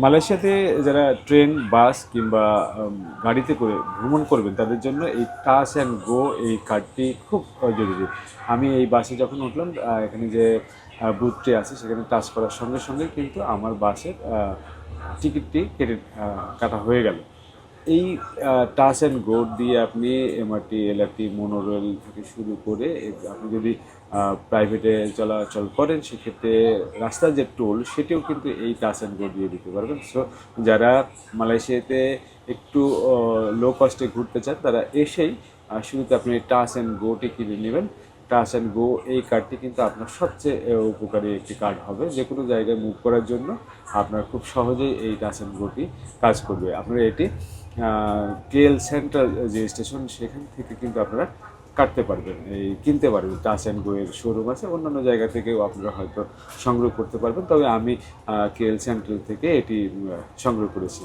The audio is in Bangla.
মালয়েশিয়াতে যারা ট্রেন, বাস কিংবা গাড়িতে করে ভ্রমণ করবেন তাদের জন্য এই টাচ অ্যান্ড গো এই কার্ডটি খুব জরুরি। আমি এই বাসে যখন উঠলাম এখানে যে বুথটি আছে সেখানে টাচ করার সঙ্গে সঙ্গে কিন্তু আমার বাসের টিকিটটি কাটা হয়ে গেল। এই টাচ অ্যান্ড গো দিয়ে আপনি এমআরটি, এলআরটি, মোনোরেল থেকে শুরু করে আপনি যদি প্রাইভেটে চলাচল করেন সেক্ষেত্রে রাস্তার যে টোল সেটিও কিন্তু এই টাচ অ্যান্ড গো দিয়ে দিতে পারবেন। সো যারা মালয়েশিয়াতে একটু লো কস্টে ঘুরতে চান তারা এসেই শুরুতে আপনি টাচ অ্যান্ড গোটি কিনে নেবেন। টাচ অ্যান্ড গো এই কার্ডটি কিন্তু আপনার সবচেয়ে উপকারী একটি কার্ড হবে। যে কোনো জায়গায় মুভ করার জন্য আপনার খুব সহজেই এই টাচ অ্যান্ড গোটি কাজ করবে। আপনারা এটি কেএল সেন্ট্রাল যে স্টেশন সেখান থেকে কিন্তু আপনারা কাটতে পারবেন, এই কিনতে পারবেন। টাচ অ্যান্ড গো এর শোরুম আছে, অন্যান্য জায়গা থেকেও আপনারা হয়তো সংগ্রহ করতে পারবেন, তবে আমি কেএল সেন্ট্রাল থেকে এটি সংগ্রহ করেছি।